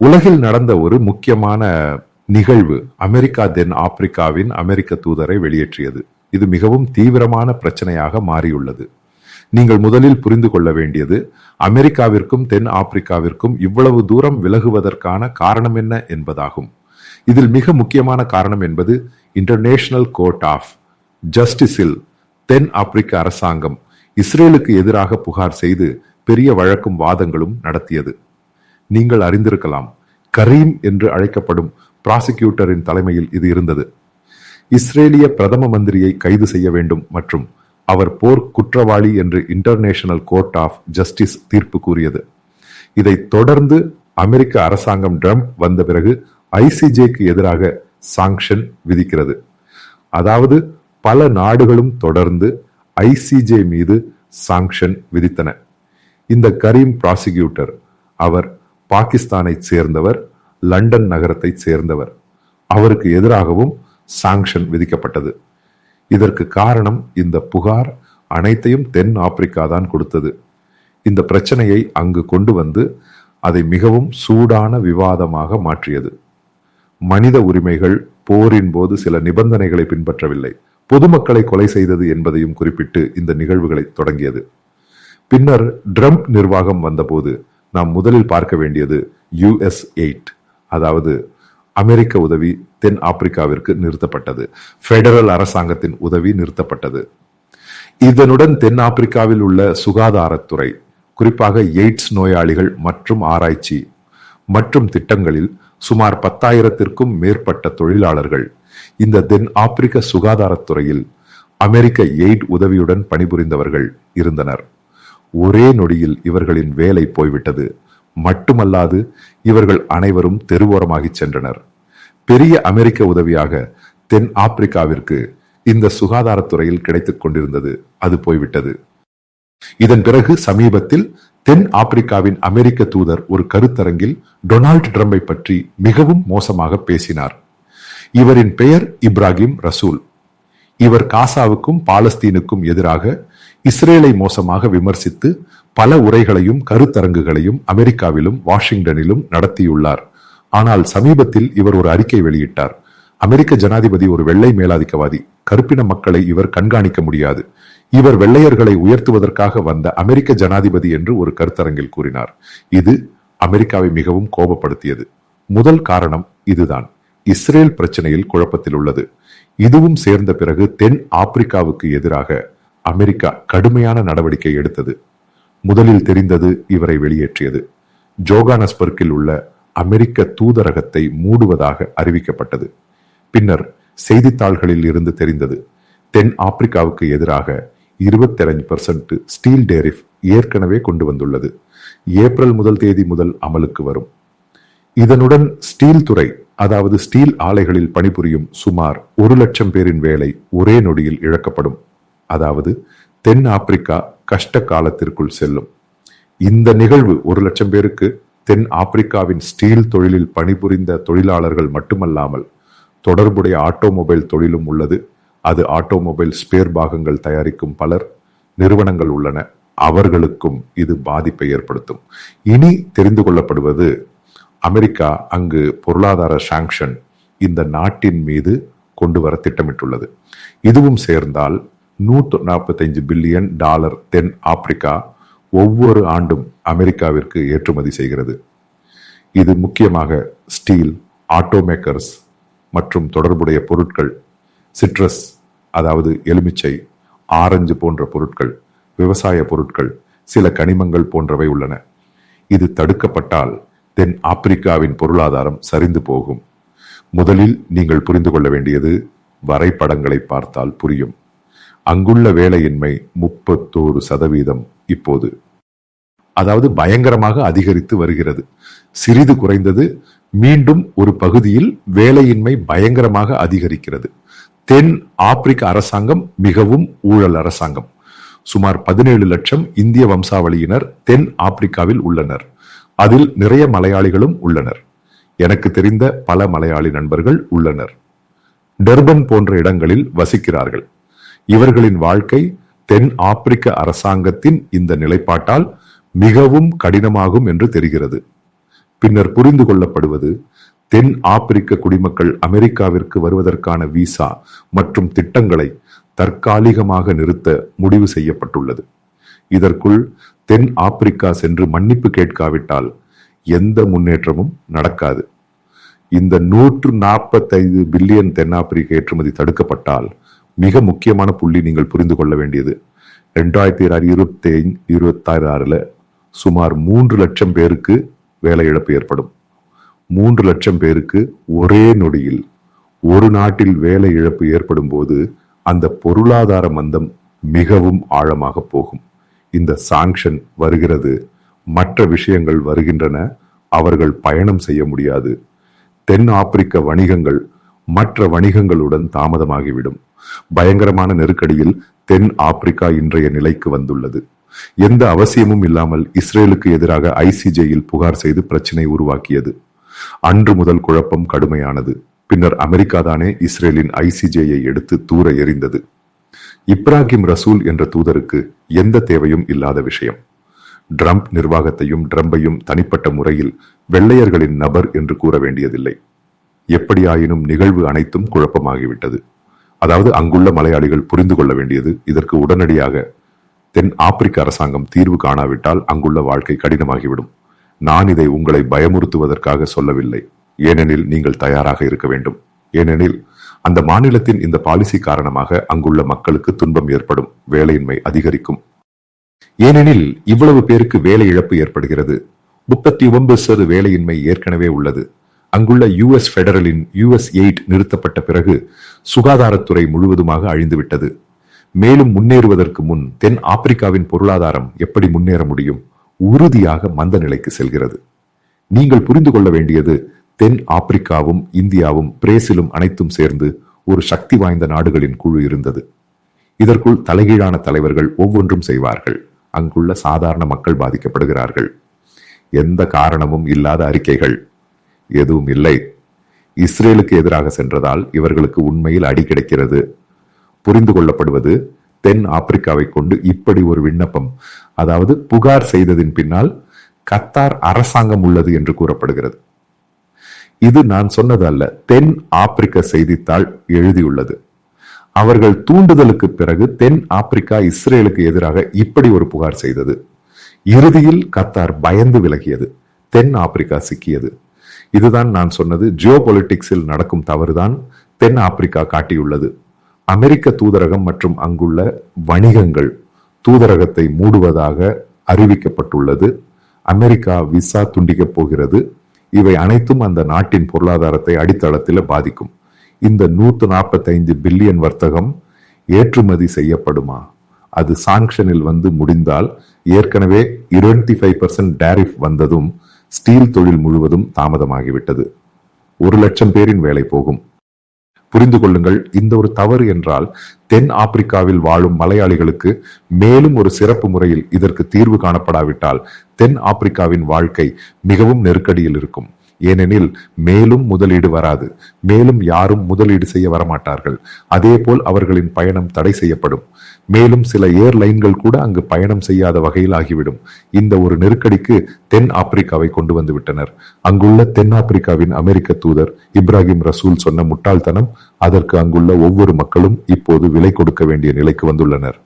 உலகில் நடந்த ஒரு முக்கியமான நிகழ்வு அமெரிக்கா தென் ஆப்பிரிக்காவின் அமெரிக்க தூதரை வெளியேற்றியது. இது மிகவும் தீவிரமான பிரச்சனையாக மாறியுள்ளது. நீங்கள் முதலில் புரிந்து கொள்ள வேண்டியது, அமெரிக்காவிற்கும் தென் ஆப்பிரிக்காவிற்கும் இவ்வளவு தூரம் விலகுவதற்கான காரணம் என்ன என்பதாகும். இதில் மிக முக்கியமான காரணம் என்பது இன்டர்நேஷனல் கோர்ட் ஆஃப் ஜஸ்டிஸில் தென் ஆப்பிரிக்க அரசாங்கம் இஸ்ரேலுக்கு எதிராக புகார் செய்து பெரிய வழக்கும் வாதங்களும் நடத்தியது. நீங்கள் அறிந்திருக்கலாம், கரீம் என்று அழைக்கப்படும் பிராசிக்யூட்டரின் தலைமையில் இது இருந்தது. இஸ்ரேலிய பிரதம மந்திரியை கைது செய்ய வேண்டும் மற்றும் அவர் போர் குற்றவாளி என்று இன்டர்நேஷனல் கோர்ட் ஆஃப் ஜஸ்டிஸ் தீர்ப்பு கூறியது. இதைத் தொடர்ந்து அமெரிக்க அரசாங்கம் ட்ரம்ப் வந்த பிறகு ஐசிஜேக்கு எதிராக சாங்ஷன் விதிக்கிறது. அதாவது பல நாடுகளும் தொடர்ந்து ஐசிஜே மீது சாங்ஷன் விதித்தன. இந்த கரீம் பிராசிக்யூட்டர், அவர் பாகிஸ்தானை சேர்ந்தவர், லண்டன் நகரத்தை சேர்ந்தவர். அவருக்கு எதிராகவும் சாங்ஷன் விதிக்கப்பட்டது. இதற்கு காரணம் இந்த புகார் அனைத்தையும் தென் ஆப்பிரிக்கா தான் கொடுத்தது. இந்த பிரச்சனையை அங்கு கொண்டு வந்து அதை மிகவும் சூடான விவாதமாக மாற்றியது. மனித உரிமைகள் போரின் போது சில நிபந்தனைகளை பின்பற்றவில்லை, பொதுமக்களை கொலை செய்தது என்பதையும் குறிப்பிட்டு இந்த நிகழ்வுகளை தொடங்கியது. பின்னர் ட்ரம்ப் நிர்வாகம் வந்தபோது நாம் முதலில் பார்க்க வேண்டியது US எய்ட், அதாவது அமெரிக்க உதவி தென் ஆப்பிரிக்காவிற்கு நிறுத்தப்பட்டது. பெடரல் அரசாங்கத்தின் உதவி நிறுத்தப்பட்டது. இதனுடன் தென் ஆப்பிரிக்காவில் உள்ள சுகாதாரத்துறை, குறிப்பாக எய்ட்ஸ் நோயாளிகள் மற்றும் ஆராய்ச்சி மற்றும் திட்டங்களில் சுமார் 10,000த்திற்கும் மேற்பட்ட தொழிலாளர்கள் இந்த தென் ஆப்பிரிக்க சுகாதாரத்துறையில் அமெரிக்க எய்ட் உதவியுடன் பணிபுரிந்தவர்கள் இருந்தனர். ஒரே நொடியில் இவர்களின் வேலை போய்விட்டது. மட்டுமல்லாது இவர்கள் அனைவரும் தெருவோரமாகிச் சென்றனர். பெரிய அமெரிக்க உதவியாக தென் ஆப்பிரிக்காவிற்கு இந்த சுகாதாரத்துறையில் கிடைத்துக் கொண்டிருந்தது, அது போய்விட்டது. இதன் பிறகு சமீபத்தில் தென் ஆப்பிரிக்காவின் அமெரிக்க தூதர் ஒரு கருத்தரங்கில் டொனால்ட் ட்ரம்பை பற்றி மிகவும் மோசமாக பேசினார். இவரின் பெயர் இப்ராஹிம் ரசூல். இவர் காசாவுக்கும் பாலஸ்தீனுக்கும் எதிராக இஸ்ரேலை மோசமாக விமர்சித்து பல உரைகளையும் கருத்தரங்குகளையும் அமெரிக்காவிலும் வாஷிங்டனிலும் நடத்தியுள்ளார். ஆனால் சமீபத்தில் இவர் ஒரு அறிக்கை வெளியிட்டார். அமெரிக்க ஜனாதிபதி ஒரு வெள்ளை மேலாதிக்கவாதி, கருப்பின மக்களை இவர் கண்காணிக்க முடியாது, இவர் வெள்ளையர்களை உயர்த்துவதற்காக வந்த அமெரிக்க ஜனாதிபதி என்று ஒரு கருத்தரங்கில் கூறினார். இது அமெரிக்காவை மிகவும் கோபப்படுத்தியது. முதல் காரணம் இதுதான், இஸ்ரேல் பிரச்சனையில் குழப்பத்தில் உள்ளது. இதுவும் சேர்ந்த பிறகு தென் ஆப்பிரிக்காவுக்கு எதிராக அமெரிக்கா கடுமையான நடவடிக்கை எடுத்தது. முதலில் தெரிந்தது இவரை வெளியேற்றியது. ஜோகானஸ்பர்க்கில் உள்ள அமெரிக்க தூதரகத்தை மூடுவதாக அறிவிக்கப்பட்டது. பின்னர் செய்தித்தாள்களில் இருந்து தெரிந்தது, தென் ஆப்பிரிக்காவுக்கு எதிராக 25% ஸ்டீல் டேரிஃப் ஏற்கனவே கொண்டு வந்துள்ளது. ஏப்ரல் 1 முதல் அமலுக்கு வரும். இதனுடன் ஸ்டீல் துறை, அதாவது ஸ்டீல் ஆலைகளில் பணிபுரியும் சுமார் 1,00,000 பேரின் வேலை ஒரே நொடியில் இழக்கப்படும். அதாவது தென் ஆப்பிரிக்கா கஷ்ட காலத்திற்குள் செல்லும். இந்த நிகழ்வு 1,00,000 பேருக்கு தென் ஆப்பிரிக்காவின் ஸ்டீல் தொழிலில் பணிபுரிந்த தொழிலாளர்கள் மட்டுமல்லாமல் தொடர்புடைய ஆட்டோமொபைல் தொழிலும் உள்ளது. அது ஆட்டோமொபைல் ஸ்பேர் பாகங்கள் தயாரிக்கும் பலர் நிறுவனங்கள் உள்ளன, அவர்களுக்கும் இது பாதிப்பை ஏற்படுத்தும். இனி தெரிந்து கொள்ளப்படுவது, அமெரிக்கா அங்கு பொருளாதார சாங்ஷன் இந்த நாட்டின் மீது கொண்டு வர திட்டமிட்டுள்ளது. இதுவும் சேர்ந்தால் $145 பில்லியன் தென் ஆப்பிரிக்கா ஒவ்வொரு ஆண்டும் அமெரிக்காவிற்கு ஏற்றுமதி செய்கிறது. இது முக்கியமாக ஸ்டீல், ஆட்டோமேக்கர்ஸ் மற்றும் தொடர்புடைய பொருட்கள், சிட்ரஸ் அதாவது எலுமிச்சை, ஆரஞ்சு போன்ற பொருட்கள், விவசாய பொருட்கள், சில கனிமங்கள் போன்றவை உள்ளன. இது தடுக்கப்பட்டால் தென் ஆப்பிரிக்காவின் பொருளாதாரம் சரிந்து போகும். முதலில் நீங்கள் புரிந்து கொள்ள வேண்டியது, வரைபடங்களை பார்த்தால் புரியும். அங்குள்ள வேலையின்மை 31% இப்போது, அதாவது பயங்கரமாக அதிகரித்து வருகிறது. சிறிது குறைந்தது, மீண்டும் ஒரு பகுதியில் வேலையின்மை பயங்கரமாக அதிகரிக்கிறது. தென் ஆப்பிரிக்க அரசாங்கம் மிகவும் ஊழல் அரசாங்கம். சுமார் 17 லட்சம் இந்திய வம்சாவளியினர் தென் ஆப்பிரிக்காவில் உள்ளனர். அதில் நிறைய மலையாளிகளும் உள்ளனர். எனக்கு தெரிந்த பல மலையாளி நண்பர்கள் உள்ளனர். டர்பன் போன்ற இடங்களில் வசிக்கிறார்கள். இவர்களின் வாழ்க்கை தென் ஆப்பிரிக்க அரசாங்கத்தின் இந்த நிலைப்பாட்டால் மிகவும் கடினமாகும் என்று தெரிகிறது. பின்னர் புரிந்து கொள்ளப்படுவது தென் ஆப்பிரிக்க குடிமக்கள் அமெரிக்காவிற்கு வருவதற்கான விசா மற்றும் திட்டங்களை தற்காலிகமாக நிறுத்த முடிவு செய்யப்பட்டுள்ளது. இதற்குள் தென் ஆப்பிரிக்கா சென்று மன்னிப்பு கேட்காவிட்டால் எந்த முன்னேற்றமும் நடக்காது. இந்த 145 பில்லியன் தென்னாப்பிரிக்க ஏற்றுமதி தடுக்கப்பட்டால் மிக முக்கியமான புள்ளி நீங்கள் புரிந்து கொள்ள வேண்டியது, 2025-26 சுமார் 3 லட்சம் பேருக்கு வேலை இழப்பு ஏற்படும். 3 லட்சம் பேருக்கு ஒரே நொடியில் ஒரு நாட்டில் வேலை இழப்பு ஏற்படும் போது அந்த பொருளாதார மந்தம் மிகவும் ஆழமாக போகும். இந்த சாங்ஷன் வருகிறது, மற்ற விஷயங்கள் வருகின்றன, அவர்கள் பயணம் செய்ய முடியாது. தென் ஆப்பிரிக்க வணிகங்கள் மற்ற வணிகங்களுடன் தாமதமாகிவிடும். பயங்கரமான நெருக்கடியில் தென் ஆப்பிரிக்கா இன்றைய நிலைக்கு வந்துள்ளது. எந்த அவசியமும் இல்லாமல் இஸ்ரேலுக்கு எதிராக ஐசிஜேயில் புகார் செய்து பிரச்சினை உருவாக்கியது. அன்று முதல் குழப்பம் கடுமையானது. பின்னர் அமெரிக்கா தானே இஸ்ரேலின் ஐசிஜேயை எடுத்து தூர எறிந்தது. இப்ராஹிம் ரசூல் என்ற தூதருக்கு எந்த தேவையும் இல்லாத விஷயம். ட்ரம்ப் நிர்வாகத்தையும் ட்ரம்பையும் தனிப்பட்ட முறையில் வெள்ளையர்களின் நபர் என்று கூற வேண்டியதில்லை. எப்படியாயினும் நிகழ்வு அனைத்தும் குழப்பமாகிவிட்டது. அதாவது அங்குள்ள மலையாளிகள் புரிந்து கொள்ள வேண்டியது, இதற்கு உடனடியாக தென் ஆப்பிரிக்க அரசாங்கம் தீர்வு காணாவிட்டால் அங்குள்ள வாழ்க்கை கடினமாகிவிடும். நான் இதை உங்களை பயமுறுத்துவதற்காக சொல்லவில்லை, ஏனெனில் நீங்கள் தயாராக இருக்க வேண்டும். ஏனெனில் அந்த மாநிலத்தின் இந்த பாலிசி காரணமாக அங்குள்ள மக்களுக்கு துன்பம் ஏற்படும், வேலையின்மை அதிகரிக்கும். ஏனெனில் இவ்வளவு பேருக்கு வேலை இழப்பு ஏற்படுகிறது. 39% வேலையின்மை ஏற்கனவே உள்ளது. அங்குள்ள யுஎஸ் பெடரலின் US-8 நிறுத்தப்பட்ட பிறகு சுகாதாரத்துறை முழுவதுமாக அழிந்துவிட்டது. மேலும் முன்னேறுவதற்கு முன் தென் ஆப்பிரிக்காவின் பொருளாதாரம் எப்படி முன்னேற முடியும்? உறுதியாக மந்த நிலைக்கு செல்கிறது. நீங்கள் புரிந்து கொள்ள வேண்டியது, தென் ஆப்பிரிக்காவும் இந்தியாவும் பிரேசிலும் அனைத்தும் சேர்ந்து ஒரு சக்தி வாய்ந்த நாடுகளின் குழு இருந்தது. இதற்குள் தலைகீழான தலைவர்கள் ஒவ்வொன்றும் செய்வார்கள். அங்குள்ள சாதாரண மக்கள் பாதிக்கப்படுகிறார்கள். எந்த காரணமும் இல்லாத அறிக்கைகள் எதுவும் இல்லை. இஸ்ரேலுக்கு எதிராக சென்றதால் இவர்களுக்கு உண்மையில் அடி கிடைக்கிறது. புரிந்து கொள்ளப்படுவது, தென் ஆப்பிரிக்காவை கொண்டு இப்படி ஒரு விண்ணப்பம், அதாவது புகார் செய்ததின் பின்னால் கத்தார் அரசாங்கம் உள்ளது என்று கூறப்படுகிறது. இது நான் சொன்னது அல்ல, தென் ஆப்பிரிக்க செய்தித்தாள் எழுதியுள்ளது. அவர்கள் தூண்டுதலுக்கு பிறகு தென் ஆப்பிரிக்கா இஸ்ரேலுக்கு எதிராக இப்படி ஒரு புகார் செய்தது. இறுதியில் கத்தார் பயந்து விலகியது, தென் ஆப்பிரிக்கா சிக்கியது. இதுதான் நான் சொன்னது, ஜியோபொலிட்டிக்ஸில் நடக்கும் தவறுதான் தென் ஆப்பிரிக்கா காட்டியுள்ளது. அமெரிக்க தூதரகம் மற்றும் அங்குள்ள வணிகங்கள் தூதரகத்தை மூடுவதாக அறிவிக்கப்பட்டுள்ளது. அமெரிக்கா விசா துண்டிக்கப் போகிறது. இவை அனைத்தும் அந்த நாட்டின் பொருளாதாரத்தை அடித்தளத்தில் பாதிக்கும். இந்த 145 பில்லியன் வர்த்தகம் ஏற்றுமதி செய்யப்படுமா? அது சாங்ஷனில் வந்து முடிந்தால், ஏற்கனவே 25% டேரிஃப் வந்ததும் ஸ்டீல் தொழில் முழுவதும் தாமதமாகிவிட்டது. 1 லட்சம் பேரின் வேலை போகும். புரிந்து கொள்ளுங்கள், இந்த ஒரு தவறு என்றால் தென் ஆப்பிரிக்காவில் வாழும் மலையாளிகளுக்கு மேலும் ஒரு சிறப்பு முறையில் இதற்கு தீர்வு காணப்படாவிட்டால் தென் ஆப்பிரிக்காவின் வாழ்க்கை மிகவும் நெருக்கடியில் இருக்கும். ஏனெனில் மேலும் முதலீடு வராது, மேலும் யாரும் முதலீடு செய்ய வரமாட்டார்கள். அதே போல் அவர்களின் பயணம் தடை செய்யப்படும். மேலும் சில ஏர்லைன்கள் கூட அங்கு பயணம் செய்யாத வகையில் ஆகிவிடும். இந்த ஒரு நெருக்கடிக்கு தென் ஆப்பிரிக்காவை கொண்டு வந்து விட்டனர். அங்குள்ள தென் ஆப்பிரிக்காவின் அமெரிக்க தூதர் இப்ராஹிம் ரசூல் சொன்ன முட்டாள்தனம், அதற்கு அங்குள்ள ஒவ்வொரு மக்களும் இப்போது விலை கொடுக்க வேண்டிய நிலைக்கு வந்துள்ளனர்.